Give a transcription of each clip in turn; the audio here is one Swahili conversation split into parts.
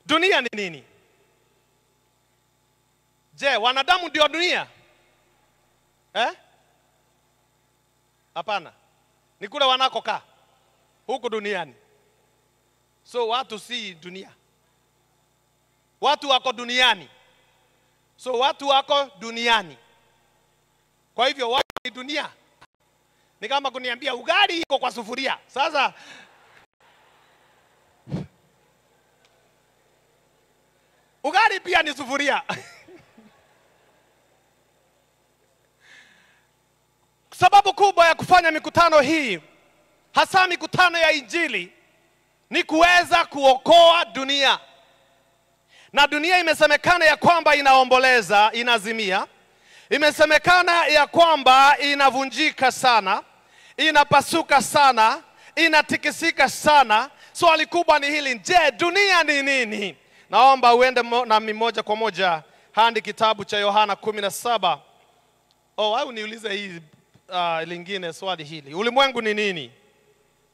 Dunia ni nini? Je, wanadamu ndio dunia? Hapana. Ni kule wanakokaa huku duniani. So watu si dunia. Watu wako duniani. So watu wako duniani. Kwa hivyo watu ni dunia. Ni kama kuniambia ugali iko kwa sufuria. Sasa ugali pia ni sufuria. Sababu kubwa ya kufanya mikutano hii, hasa mikutano ya Injili, ni kuweza kuokoa dunia. Na dunia imesemekana ya kwamba inaomboleza, inazimia. Imesemekana ya kwamba inavunjika sana, inapasuka sana, inatikisika sana. Swali kubwa ni hili, je, dunia ni nini? Naomba uende na moja kwa moja hadi kitabu cha Yohana 17. Au niulize hii lingine swali hili. Ulimwengu ni nini?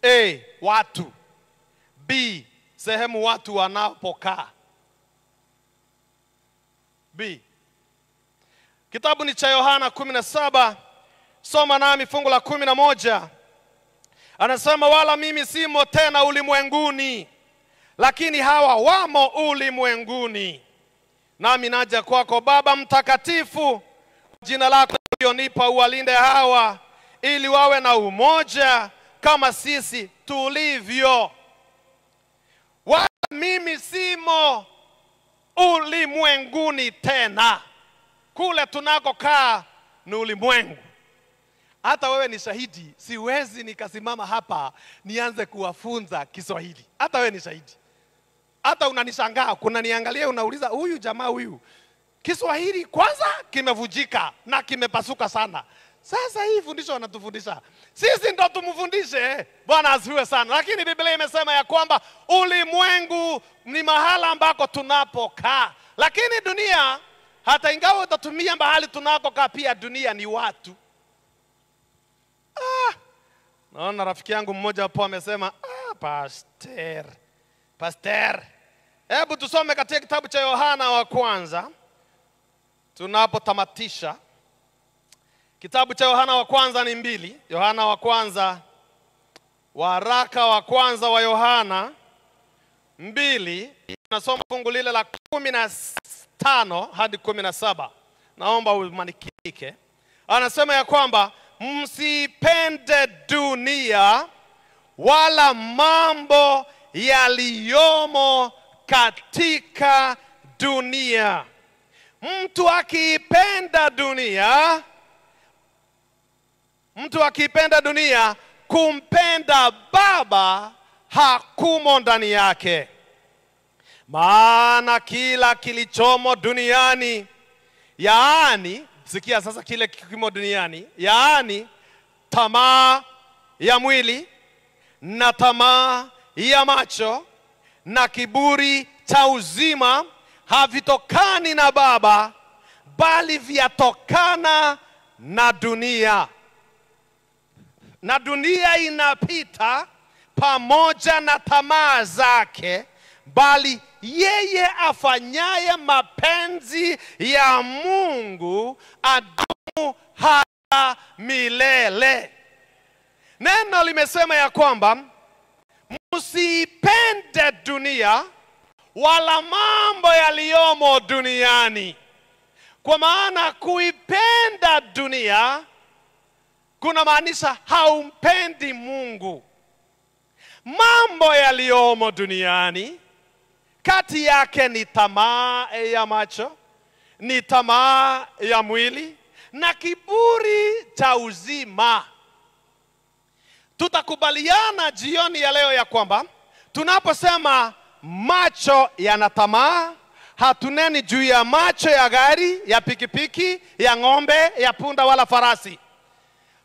A, watu. B, sehemu watu wanapokaa. B. Kitabu ni cha Yohana 17. Soma nami fungu la 11. Anasema, wala mimi simo tena ulimwenguni, lakini hawa wamo ulimwenguni. Nami naja kwako Baba mtakatifu, jina lako ulionipa uwalinde hawa, ili wawe na umoja kama sisi tulivyo. Wala mimi simo ulimwenguni tena. Kule tunakokaa ni ulimwengu. Hata wewe ni shahidi, siwezi nikasimama hapa nianze kuwafunza Kiswahili. Hata wewe ni shahidi. Hata unanishangaa, kuna niangalia unauliza huyu jamaa huyu Kiswahili kwanza kimevujika na kimepasuka sana. Sasa hii fundisho wanatufundisha, sisi ndo tumfundishe. Bwana asifiwe sana. Lakini Biblia imesema ya kwamba ulimwengu ni mahala ambako tunapokaa. Lakini dunia, hata ingawa utatumia mahali tunakokaa, pia dunia ni watu. Naona rafiki yangu mmoja hapo amesema, pastor. Hebu tusome katika kitabu cha Yohana wa kwanza. Tunapotamatisha. Kitabu cha Yohana wa kwanza ni 2. Yohana wa kwanza, waraka wa kwanza wa Yohana 2. Nasoma fungu lile la 15 hadi 17. Naomba umanikike. Anasema ya kwamba msipende dunia wala mambo yaliyomo katika dunia. Mtu akipenda dunia, kumpenda Baba hakumo ndani yake. Maana kila kilichomo duniani, yaani, sikia sasa kile kimo duniani, yaani tamaa ya mwili na tamaa ya macho na kiburi cha uzima, havitokani na Baba, bali vyatokana na dunia. Na dunia inapita pamoja na tamaa zake, bali yeye afanyaye mapenzi ya Mungu adumu hata milele. Neno limesema ya kwamba msipende dunia wala mambo yaliyomo duniani. Kwa maana kuipenda dunia kuna maanisha haumpendi Mungu. Mambo yaliyomo duniani, kati yake ni tamaa ya macho, ni tamaa ya mwili na kiburi cha uzima. Tutakubaliana jioni ya leo ya kwamba tunaposema macho yana tamaa, hatuneni juu ya macho ya gari, ya pikipiki, ya ng'ombe, ya punda wala farasi.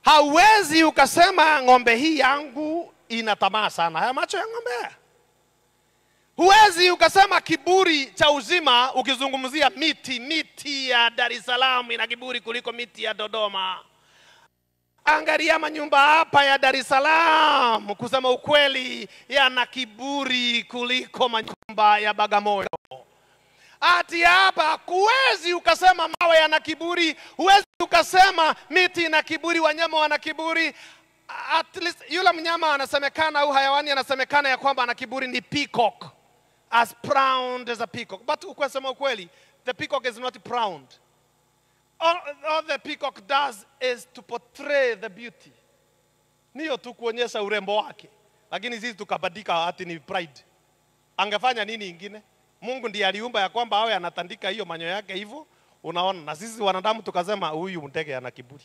Hauwezi ukasema ng'ombe hii yangu ina tamaa sana, haya macho ya ng'ombe. Huwezi ukasema kiburi cha uzima ukizungumzia miti ya Dar es Salaam ina kiburi kuliko miti ya Dodoma. Angalia manyumba hapa ya Dar es Salaam, kusema ukweli, yana kiburi kuliko manyumba ya Bagamoyo. Ati hapa huwezi ukasema mawe yana kiburi, huwezi ukasema miti ina kiburi, wanyama wana kiburi. At least yule mnyama anasemekana au hayawani anasemekana ya kwamba ana kiburi ni peacock, as proud as a peacock. But ukasema ukweli, the peacock is not proud. All the peacock does is to portray the beauty. Niyo tu kuonyesha urembo wake. Lakini sisi tukabadika ati ni pride. Angefanya nini ingine? Mungu ndiye aliumba ya kwamba awe anatandika hiyo manyo yake hivyo, unaona. Na sisi wanadamu tukasema huyu ndege ana kiburi.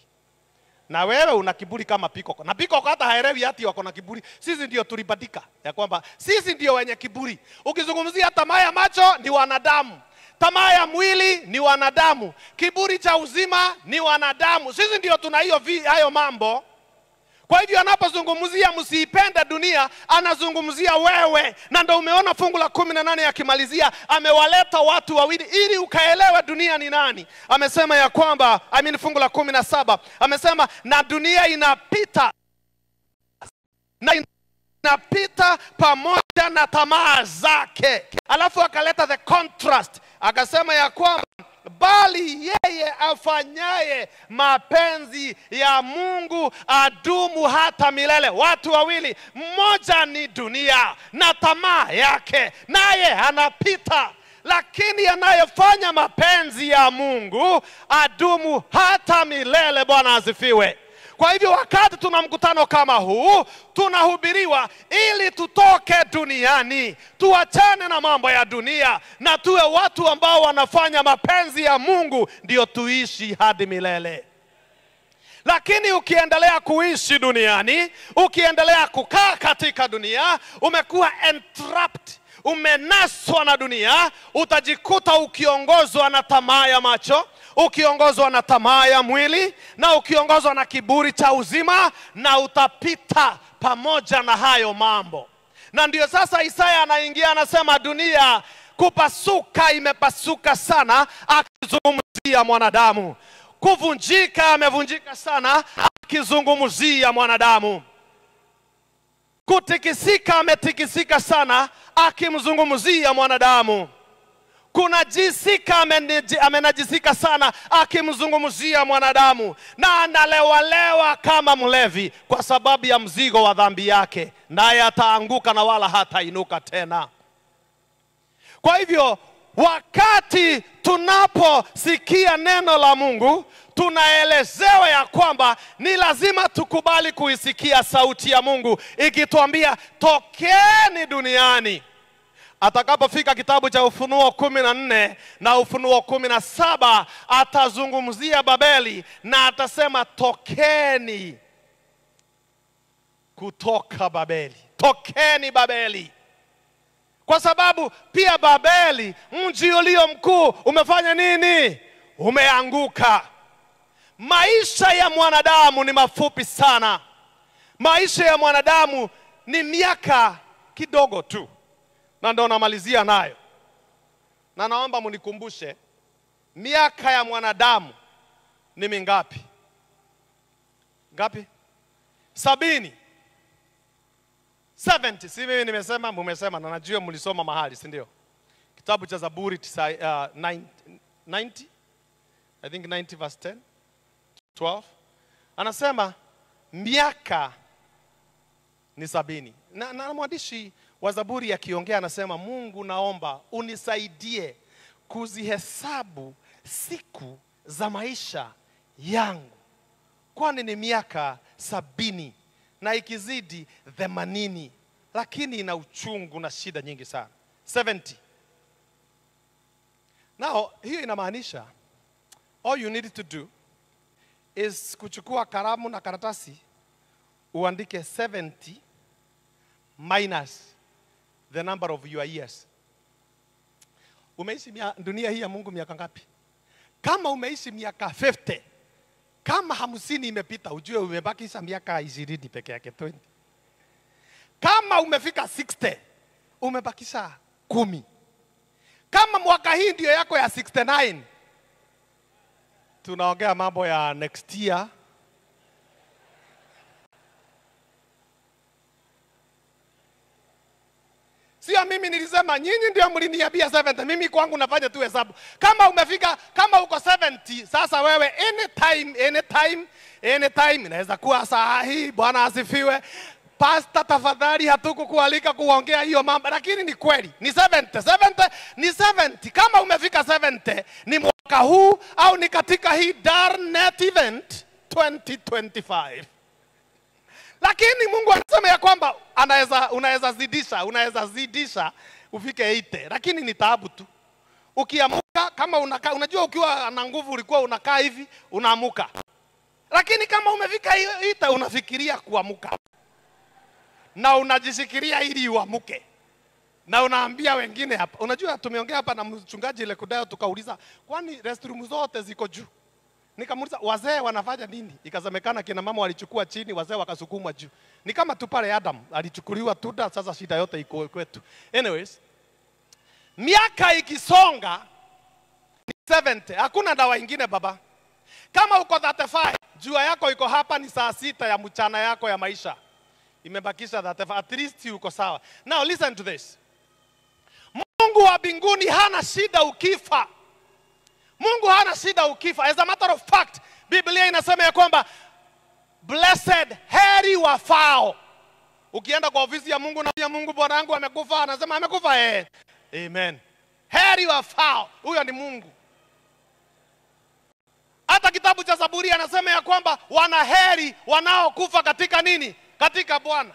Na wewe una kiburi kama peacock. Na peacock hata haelewi ati wako na kiburi. Sisi ndio tulibadika ya kwamba sisi ndio wenye kiburi. Ukizungumzia tamaa ya macho ni wanadamu. Tamaa ya mwili ni wanadamu. Kiburi cha uzima ni wanadamu. Sisi ndio tuna hayo mambo. Kwa hivyo anapozungumzia msiipende dunia, anazungumzia wewe. Na ndio umeona fungu la 18 yakimalizia, amewaleta watu wawili ili ukaelewe dunia ni nani. Amesema ya kwamba, fungu la 17, amesema na dunia inapita. Na inapita pamoja na tamaa zake. Alafu akaleta the contrast. Akasema ya kwamba bali yeye afanyaye mapenzi ya Mungu adumu hata milele. Watu wawili, mmoja ni dunia na tamaa yake, naye anapita. Lakini anayefanya mapenzi ya Mungu adumu hata milele. Bwana asifiwe. Kwa hivyo wakati tuna mkutano kama huu, tunahubiriwa ili tutoke duniani, tuachane na mambo ya dunia na tuwe watu ambao wanafanya mapenzi ya Mungu, ndio tuishi hadi milele. Lakini ukiendelea kuishi duniani, ukiendelea kukaa katika dunia, umekuwa entrapped, umenaswa na dunia, utajikuta ukiongozwa na tamaa ya macho, ukiongozwa na tamaa ya mwili, na ukiongozwa na kiburi cha uzima, na utapita pamoja na hayo mambo. Na ndio sasa Isaya anaingia anasema dunia kupasuka, imepasuka sana, akizungumzia mwanadamu. Kuvunjika, amevunjika sana, akizungumzia mwanadamu. Kutikisika, ametikisika sana, akimzungumzia mwanadamu. Kunajisika, amenajisika sana, akimzungumzia mwanadamu. Na analewalewa kama mlevi kwa sababu ya mzigo wa dhambi yake, naye ataanguka na wala hatainuka tena. Kwa hivyo wakati tunaposikia neno la Mungu, tunaelezewa ya kwamba ni lazima tukubali kuisikia sauti ya Mungu ikituambia tokeni duniani. Atakapofika kitabu cha Ufunuo 14 na Ufunuo 17, atazungumzia Babeli na atasema tokeni kutoka Babeli. Tokeni Babeli. Kwa sababu pia Babeli, mji ulio mkuu, umefanya nini? Umeanguka. Maisha ya mwanadamu ni mafupi sana. Maisha ya mwanadamu ni miaka kidogo tu. Na ndio namalizia nayo. Na naomba munikumbushe, miaka ya mwanadamu ni mingapi? Ngapi? 70. 70. Si mimi nimesema, mumesema, na najua mlisoma mahali, si ndio? Kitabu cha Zaburi 90, I think 90 verse 10, 12. Anasema miaka ni 70. Na mwandishi wa Zaburi akiongea anasema, Mungu naomba unisaidie kuzihesabu siku za maisha yangu, kwani ni miaka 70 na ikizidi 80, lakini ina uchungu na shida nyingi sana. 70. Now, hiyo inamaanisha all you need to do is kuchukua kalamu na karatasi, uandike 70 minus the number of your years. Umeishi dunia hii ya Mungu miaka ngapi? Kama umeishi miaka 50, kama 50 imepita, ujue umebakisha miaka 20 peke yake, 20. Kama umefika 60, umebakisha 10. Kama mwaka hii ndio yako ya 69, tunaongea mambo ya next year Sio mimi nilisema, nyinyi ndio mliniambia 70. Mimi kwangu nafanya tu hesabu. Kama umefika, kama uko 70, sasa wewe anytime inaweza kuwa saa hii. Bwana asifiwe. Pastor, tafadhali hatukukualika kuongea hiyo mambo, lakini ni kweli. Ni 70 ni 70. Kama umefika 70 ni mwaka huu au ni katika hii Darnet event 2025. Lakini Mungu anasema ya kwamba unaweza zidisha ufike 80. Lakini ni taabu tu. Ukiamuka kama unakaa, unajua ukiwa na nguvu ulikuwa unakaa hivi, unaamuka. Lakini kama umefika 80 unafikiria kuamuka. Na unajishikilia ili uamuke. Na unaambia wengine hapa. Unajua tumeongea hapa na mchungaji ile Kudayo, tukauliza, kwani restroom zote ziko juu? Nikamuuliza, wazee wanafanya nini? Ikasemekana kina mama walichukua chini, wazee wakasukumwa juu. Ni kama tu pale Adam alichukuliwa tuda, sasa shida yote iko kwetu. Anyways, miaka ikisonga ni 70. Hakuna dawa ingine baba. Kama uko 35, jua yako iko hapa ni saa 6 ya mchana yako ya maisha. Imebakisha 35, at least uko sawa. Now listen to this. Mungu wa mbinguni hana shida ukifa. Mungu hana shida ukifa. As a matter of fact, Biblia inasema ya kwamba blessed, heri wafao. Ukienda kwa ofisi ya Mungu na Mungu, bwana wangu amekufa, anasema amekufa amen. Heri wafao. Huyo ni Mungu. Hata kitabu cha Zaburi anasema ya kwamba wanaheri wanaokufa katika nini? Katika Bwana.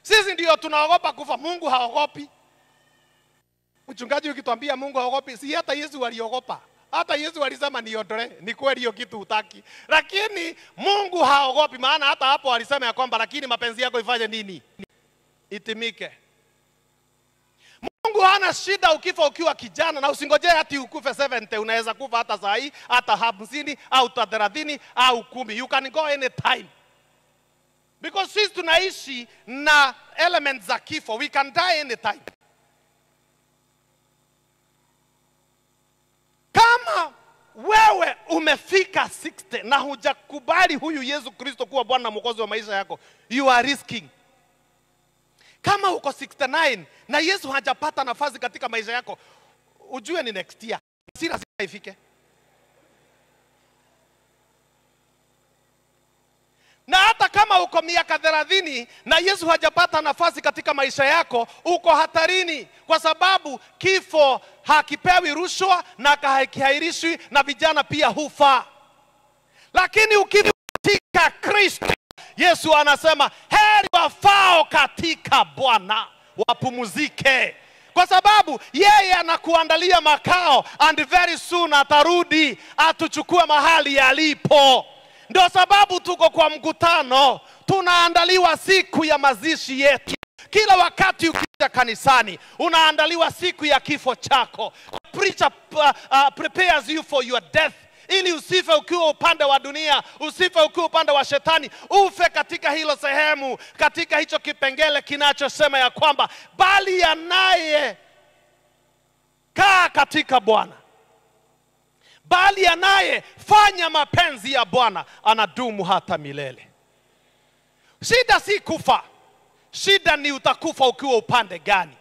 Sisi ndio tunaogopa kufa, Mungu haogopi. Mchungaji ukituambia Mungu haogopi, si hata Yesu aliogopa. Hata Yesu alisema niondole, ni kweli hiyo kitu hutaki. Lakini Mungu haogopi, maana hata hapo alisema ya kwamba lakini mapenzi yako ifanye nini? Itimike. Mungu hana shida ukifa ukiwa kijana, na usingojee hati ukufe 70. Unaweza kufa hata saa hii, hata 50 au 30 au 10. You can go anytime. Because sisi tunaishi na elements za kifo. We can die anytime. Kama wewe umefika 60 na hujakubali huyu Yesu Kristo kuwa Bwana na Mwokozi wa maisha yako, you are risking. Kama uko 69 na Yesu hajapata nafasi katika maisha yako, ujue ni next year. Si lazima ifike. Na hata kama uko miaka 30 na Yesu hajapata nafasi katika maisha yako, uko hatarini, kwa sababu kifo hakipewi rushwa na hakihairishwi, na vijana pia hufa. Lakini ukiwa katika Kristo, Yesu anasema heri wafao katika Bwana, wapumzike. Kwa sababu yeye anakuandalia makao, and very soon atarudi atuchukue mahali alipo. Ndio sababu tuko kwa mkutano, tunaandaliwa siku ya mazishi yetu. Kila wakati ukija kanisani, unaandaliwa siku ya kifo chako. Preacher prepares you for your death. Ili usife ukiwa upande wa dunia, usife ukiwa upande wa shetani, ufe katika hilo sehemu, katika hicho kipengele kinachosema ya kwamba bali yanaye kaa katika Bwana, bali anaye fanya mapenzi ya Bwana anadumu hata milele. Shida si kufa. Shida ni utakufa ukiwa upande gani.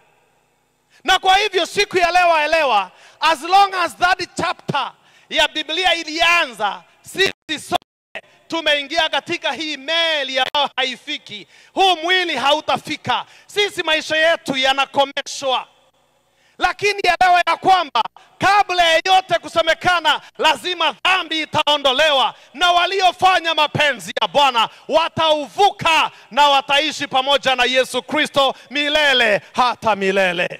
Na kwa hivyo siku ya leo elewa, as long as that chapter ya Biblia ilianza, sisi sote tumeingia katika hii meli ambayo haifiki. Huu mwili hautafika. Sisi maisha yetu yanakomeshwa. Lakini elewa ya kwamba kabla ya yote kusemekana, lazima dhambi itaondolewa, na waliofanya mapenzi ya Bwana watauvuka na wataishi pamoja na Yesu Kristo milele hata milele.